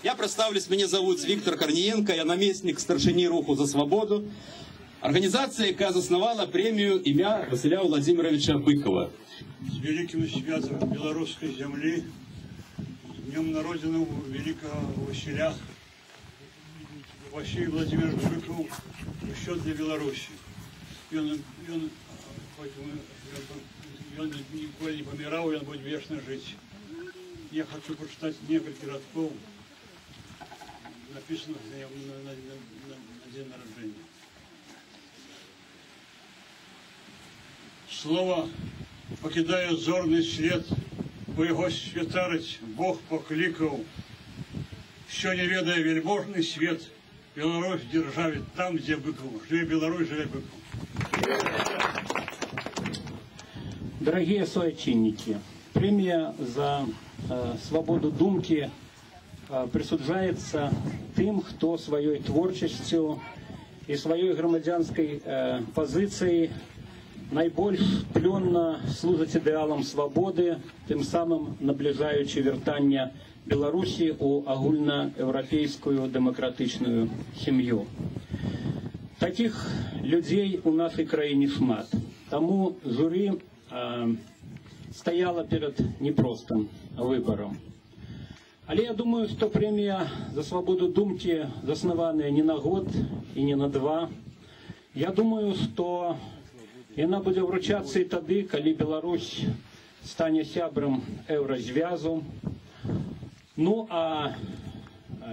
Я представлюсь, меня зовут Виктор Корниенко, я наместник старшини Руху за свободу. Организация, яка заснувала премию ім'я Василя Владимировича Быкова. С великим святом белорусской земли, днем народину великого Василя, Василий Владимирович Быков, еще для Беларуси. Он никогда не помирал, он будет вечно жить. Я хочу прочитать несколько радков, написанных на день рождения. Слово покидая зорный след, по его святарыть Бог покликал, що не ведая вельможный свет, Беларусь державит там, где Быков. Живе Беларусь, живе Быков. Дорогие соотечественники, премия за свободу думки присуджаецца тым, хто сваёй творчасцю і сваёй грамадзянскай пазіцыяй найбольш плённа служыць ідэалам свабоды, тым самым набліжаючы вяртання Беларусі ў агульнаеўрапейскую дэмакратычную сям'ю. Такіх людзей у нашай краіне шмат. Таму журы стаяла перад непростым выбарам. Але я думаю, што прэмія за свабоду думкі заснаваная не на год і не на два. Я думаю, што яна будзе ўручацца і тады, калі Беларусь стане сябрам еўразвязу. Ну а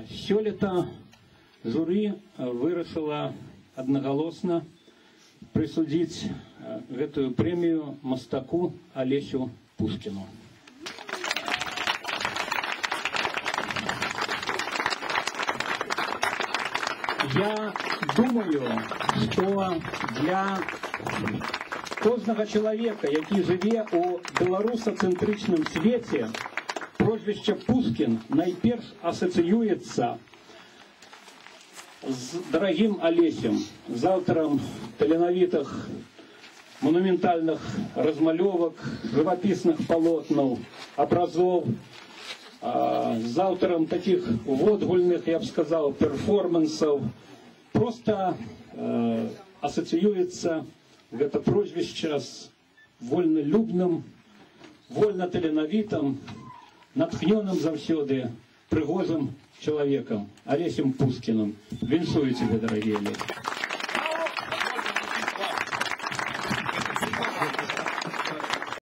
сёлета журы вырашыла аднагалосна прысудзіць гэтую прэмію мастаку Алесю Пушкіну. Я думаю, што для кожнага чалавека, які жыве ў беларусацэнтрычным свеце, прозвішча Пушкін найперш асацыюецца з дарагім Алесем, з аўтарам таленавітых монументальных размалёвак, жывапісных палотнаў, абразоў, з аўтарам такіх водгульных, я б сказаў, перформансаў. Просто асацыюецца гэта прозвішча з вольналюбным, вольнаталенавітым, натхнёным заўсёды, прыгожым чалавекам, Алесем Пушкіным. Віншую тебе, дарагія людзі.